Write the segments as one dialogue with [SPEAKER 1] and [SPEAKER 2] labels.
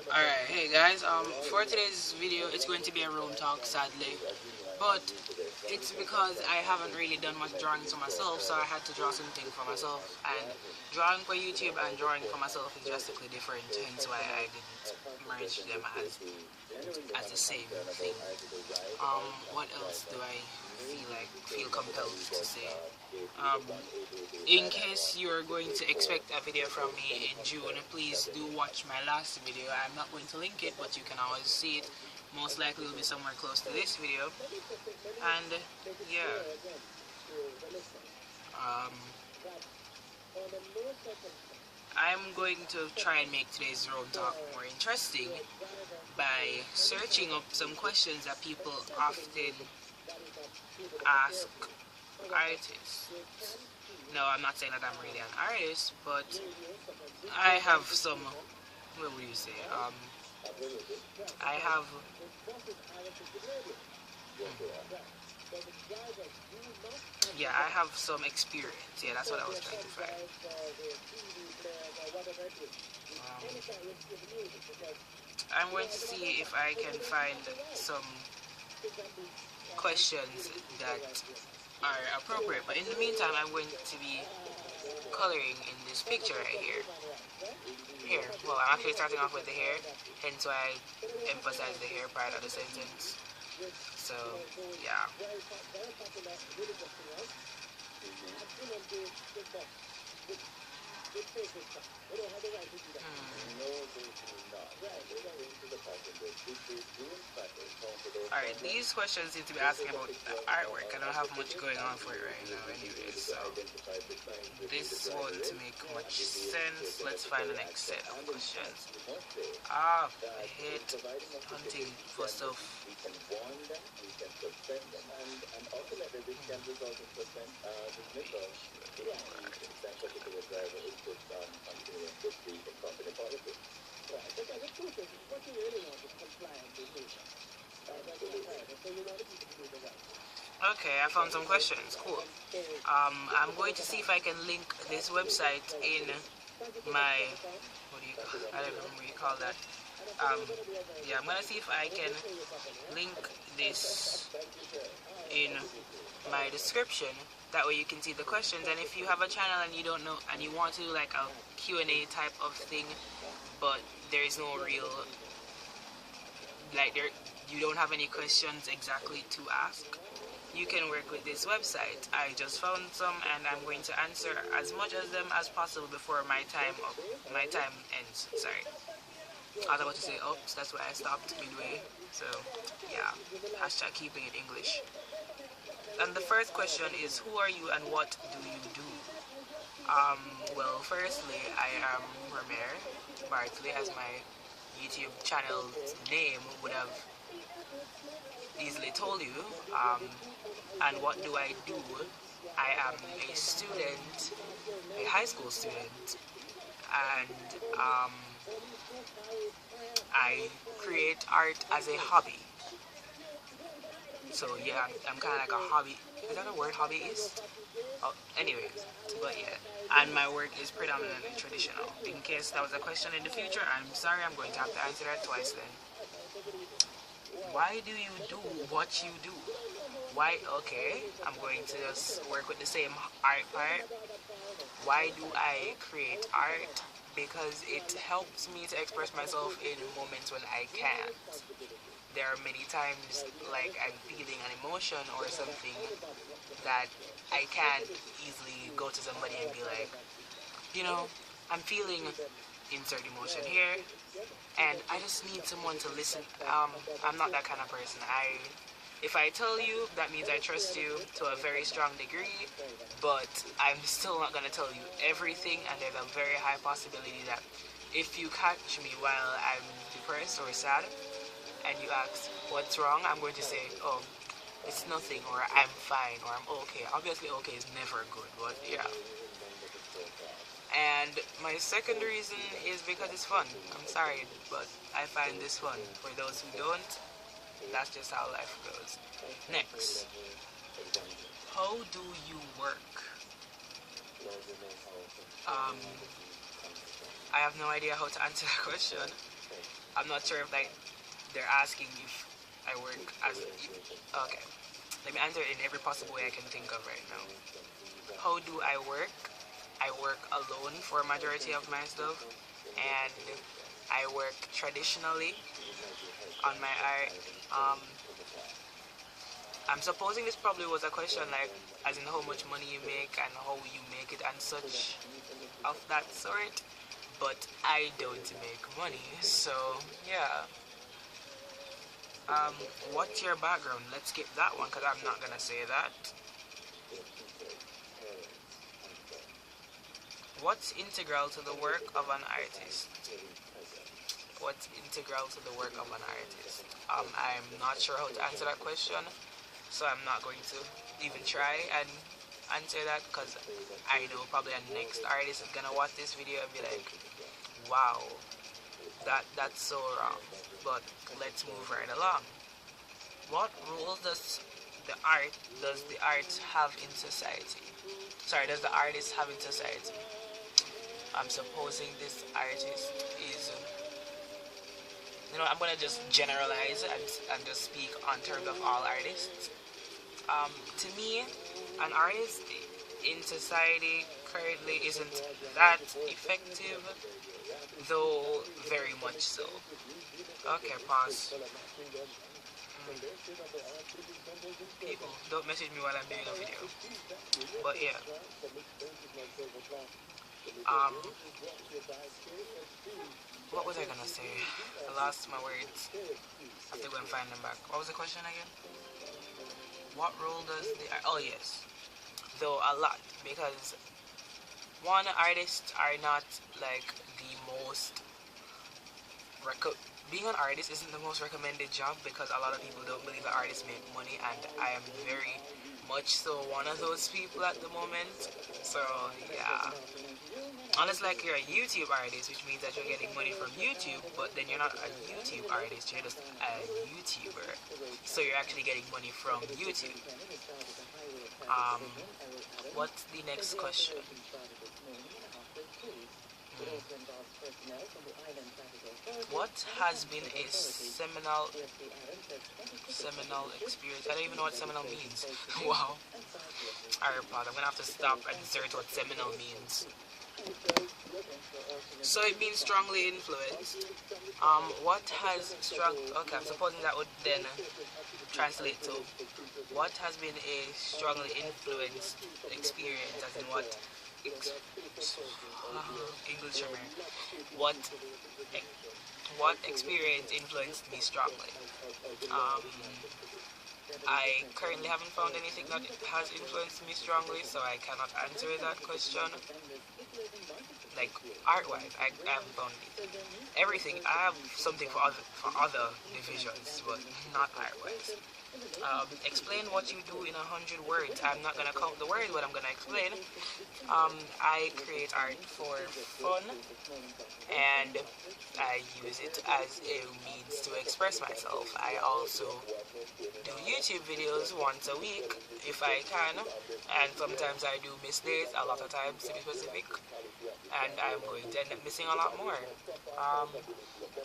[SPEAKER 1] Alright, hey guys, for today's video, it's going to be a room talk, sadly, but it's because I haven't really done much drawing for myself, so I had to draw something for myself, and drawing for YouTube and drawing for myself is drastically different, hence why I didn't merge them as the same thing. What else do I feel compelled to say? Um, in case you're going to expect a video from me in June, please do watch my last video. I'm not going to link it, but you can always see it. Most likely it will be somewhere close to this video. And yeah, um, I'm going to try and make today's road talk more interesting by searching up some questions that people often ask artists. No, I'm not saying that I'm really an artist, but I have some, what would you say, I have, yeah, I have some experience. Yeah, that's what I was trying to find. I'm going to see if I can find some questions that are appropriate, but in the meantime, I'm going to be coloring in this picture right here. Well, I'm actually starting off with the hair, hence why I emphasize the hair part of the sentence. So, yeah. Alright, these questions seem to be asking about the artwork. I don't have much going on for it right now anyway, so this won't make much sense. Let's find the next set of questions. I hate hunting for stuff. Okay, I found some questions. Cool. I'm going to see if I can link this website in my, I don't remember what you call that. Yeah, I'm gonna see if I can link this in my description. That way you can see the questions. And if you have a channel and you don't know and you want to do like a Q&A type of thing, but there is no real, like you don't have any questions exactly to ask, you can work with this website. I just found some and I'm going to answer as much of them as possible before my time ends. Sorry. I was about to say oops, that's why I stopped midway. So yeah, hashtag keeping it English. And the first question is, who are you and what do you do? Well, firstly, I am Romer Bartley, as my YouTube channel's name would have easily told you. And what do I do? I am a student, a high school student, and I create art as a hobby. So yeah, I'm kind of like a hobby. Is that a word, hobbyist? Oh, anyways, but yeah. And my work is predominantly traditional. In case that was a question in the future, I'm sorry, I'm going to have to answer that twice then. Why do you do what you do? Why? Okay, I'm going to just work with the same art part. Why do I create art? Because it helps me to express myself in moments when I can't. There are many times like I'm feeling an emotion or something that I can't easily go to somebody and be like, you know, I'm feeling insert emotion here, and I just need someone to listen. I'm not that kind of person. If I tell you, that means I trust you to a very strong degree, but I'm still not going to tell you everything, and there's a very high possibility that if you catch me while I'm depressed or sad, and you ask, what's wrong? I'm going to say, oh, it's nothing, or I'm fine, or I'm okay. Obviously, okay is never good, but yeah. And my second reason is because it's fun. I'm sorry, but I find this fun. For those who don't, that's just how life goes. Next, how do you work? I have no idea how to answer that question. I'm not sure if like they're asking if I work as okay. Let me answer it in every possible way I can think of right now. How do I work? I work alone for a majority of my stuff, and I work traditionally on my art. I'm supposing this probably was a question like, as in how much money you make and how you make it and such of that sort. But I don't make money, so yeah. Um, what's your background? Let's skip that one because I'm not gonna say that. What's integral to the work of an artist? What's integral to the work of an artist? I'm not sure how to answer that question, so I'm not going to even try and answer that because I know probably a next artist is gonna watch this video and be like, wow, that's so wrong. But let's move right along. What role does the art have in society? Sorry, does the artist have in society? I'm supposing this artist is, I'm gonna just generalize and just speak on terms of all artists. To me, an artist in society currently isn't that effective, though very much so. Okay, pause. People, don't message me while I'm doing a video. But yeah. What was I gonna say? I lost my words. I have to go and find them back. What was the question again? What role does the oh yes, though a lot, because one, artists are not like the most being an artist isn't the most recommended job because a lot of people don't believe that artists make money, and I am very much so one of those people at the moment. So yeah, unless like you're a YouTube artist, which means that you're getting money from YouTube, but then you're not a YouTube artist, you're just a YouTuber, so you're actually getting money from YouTube. What's the next question? What has been a seminal experience? I don't even know what seminal means. Wow. Alright, Pod, I'm gonna have to stop and search what seminal means. So it means strongly influenced. What has okay, I'm supposing that would then translate to what has been a strongly influenced experience, as in what English what experience influenced me strongly? I currently haven't found anything that has influenced me strongly, so I cannot answer that question. Like art-wise, I haven't found anything. Everything, I have something for other divisions, but not art-wise. Explain what you do in 100 words. I'm not gonna count the words, but I'm gonna explain. I create art for fun, and I use it as a means to express myself. I also do YouTube videos once a week if I can, and sometimes I do miss days, a lot of times to be specific, and I'm going to end up missing a lot more.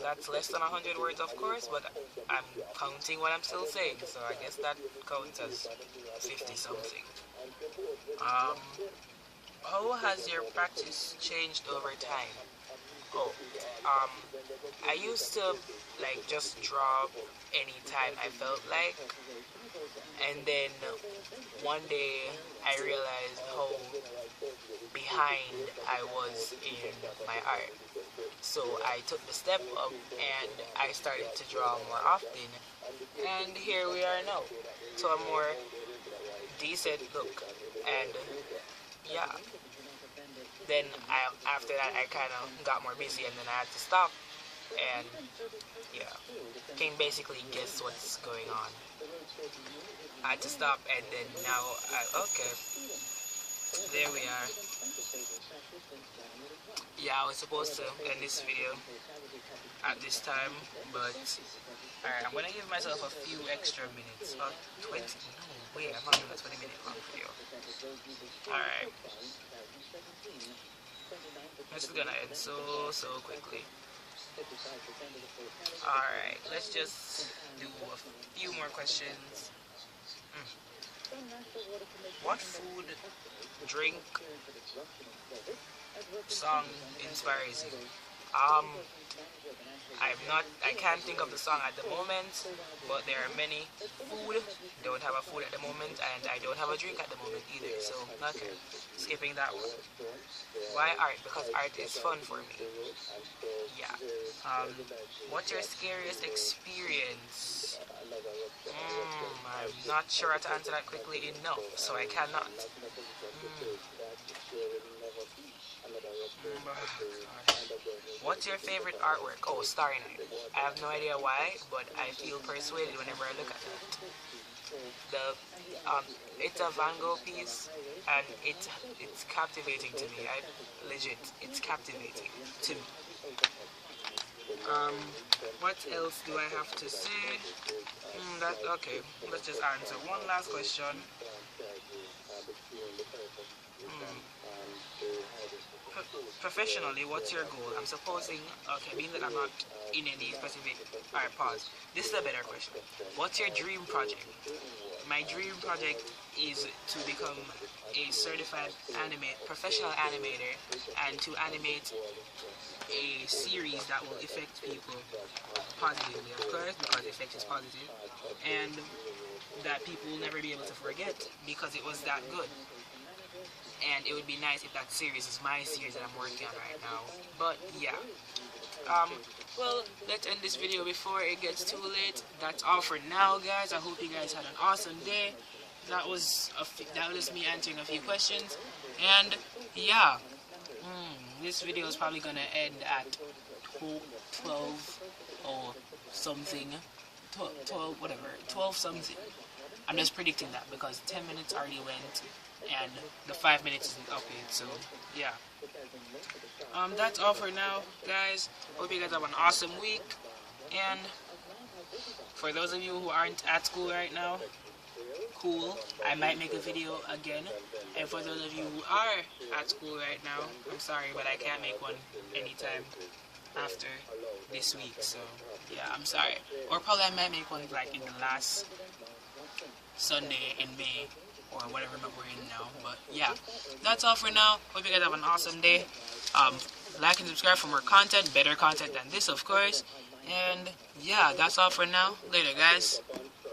[SPEAKER 1] That's less than 100 words, of course, but I'm counting what I'm still saying, so I guess that counts as 50 something. How has your practice changed over time? I used to like just draw anytime I felt like, and then one day I realized how behind I was in my art. So I took the step up and I started to draw more often, and here we are now to a more decent look. And yeah, then after that I kind of got more busy, and then I had to stop, and yeah, can basically guess what's going on. I had to stop, and then now okay, there we are. Yeah, I was supposed to end this video at this time, but alright, I'm gonna give myself a few extra minutes. 20? No, wait, I'm not doing a 20-minute long video. Alright. This is gonna end so quickly. Alright, let's just do a few more questions. What food, drink, song inspires you? I can't think of the song at the moment, but there are many. Food, don't have a food at the moment, and I don't have a drink at the moment either, so okay, skipping that one. Why art? Because art is fun for me. Yeah. What's your scariest experience? I'm not sure how to answer that quickly enough, so I cannot. What's your favorite artwork? Oh, Starry Night. I have no idea why, but I feel persuaded whenever I look at that. It's a Van Gogh piece, and it's captivating to me. It's captivating to me. What else do I have to say? Okay. Let's just answer one last question. Professionally, what's your goal? I'm supposing, okay, being that I'm not in any specific, alright, pause. This is a better question. What's your dream project? My dream project is to become a certified professional animator, and to animate a series that will affect people positively, of course, because effect is positive, and that people will never be able to forget because it was that good. And it would be nice if that series is my series that I'm working on right now. But yeah. Well, let's end this video before it gets too late. That's all for now, guys. I hope you guys had an awesome day. That was me answering a few questions. And yeah. This video is probably gonna end at 12 or something. 12 whatever. 12 something. I'm just predicting that because 10 minutes already went and the 5 minutes isn't up yet, so yeah. That's all for now, guys. Hope you guys have an awesome week, and for those of you who aren't at school right now, cool, I might make a video again. And for those of you who are at school right now, I'm sorry, but I can't make one anytime after this week, so yeah, I'm sorry. Or probably I might make one like in the last Sunday in May, or whatever month we're in now. But yeah, that's all for now. Hope you guys have an awesome day. Like and subscribe for more content, better content than this, of course. And yeah, that's all for now. Later, guys.